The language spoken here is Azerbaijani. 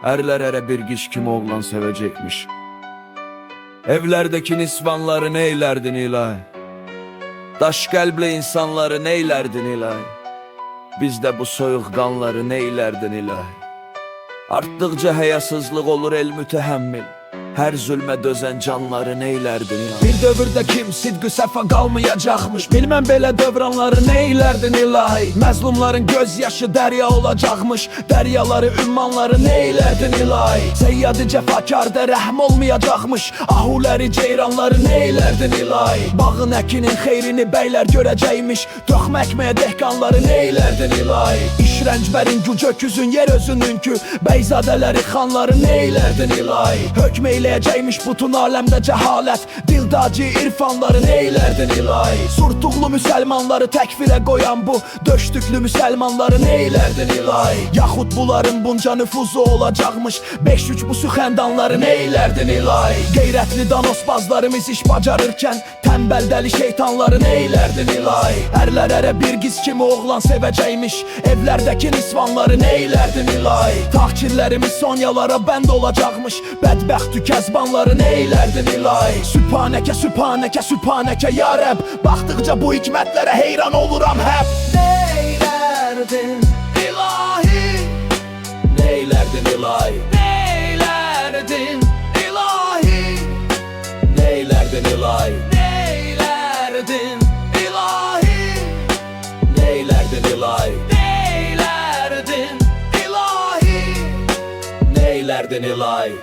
Erler ere bir giş kimi oğlan sevecekmiş. Evlerdeki nisvanları neylerdin ilahi? Daş kalpli insanları neylerdin ilahi? Bizde bu soyuqqanları neylerdin ilahi? Arttıkça hayasızlık olur el mütehemmil. Her zulme dözen canları neylerdin ya? Bir dövrdə kim sidqü səfa qalmayacaqmış. Bilməm belə dövranları neylerdin ilahi? Məzlumların gözyaşı dərya olacaqmış. Dəryaları, ümmanları neylerdin ilahi? Seyyadı cəfakarda rəhm olmayacaqmış. Ahuləri, ceyranları neylerdin ilahi? Bağın əkinin xeyrini bəylər görəcəkmiş. Töxməkməyə dehqanları neylerdin ilahi? İşrəncbərin gücöküzün yer özününkü. Bəyzadələri, xanları neylerdin ilahi? Hökm eyləyəcəkmiş bütün aləmdə cəhalət. Dildacı irfanları neylerdin ilahi? Surtuqlu müsəlmanları təkfirə qoyan bu döştüklü müsəlmanları neylerdin ilahi? Yaxud bunların bunca nüfuzu olacaqmış. 5-3 bu süxəndanları neylerdin ilahi? Qeyrətli danosbazlarımız iş bacarırkən tənbəl dəli şeytanları neylerdin ilahi? Ərlər ərə bir giz kimi oğlan sevəcəkmiş. Evlərdəki nisvanları neylerdin ilahi? Tahkirlərimiz sonyalara bənd olacaqmış. Bədbəxt tükəzbanları neylerdin ilahi? Sübhanəkə, sübhanəkə, sübhanəkə ya Rəbb. Baxdıqca bu hikmətlərə heyran oluram həb. Neylerdin ilahi? Neylerdin ilahi? Neylerdin ilahi? Neylerdin ilahi? Neylerdin ilahi? Neylerdin ilahi? Neylerdin ilahi? Neylerdin ilahi?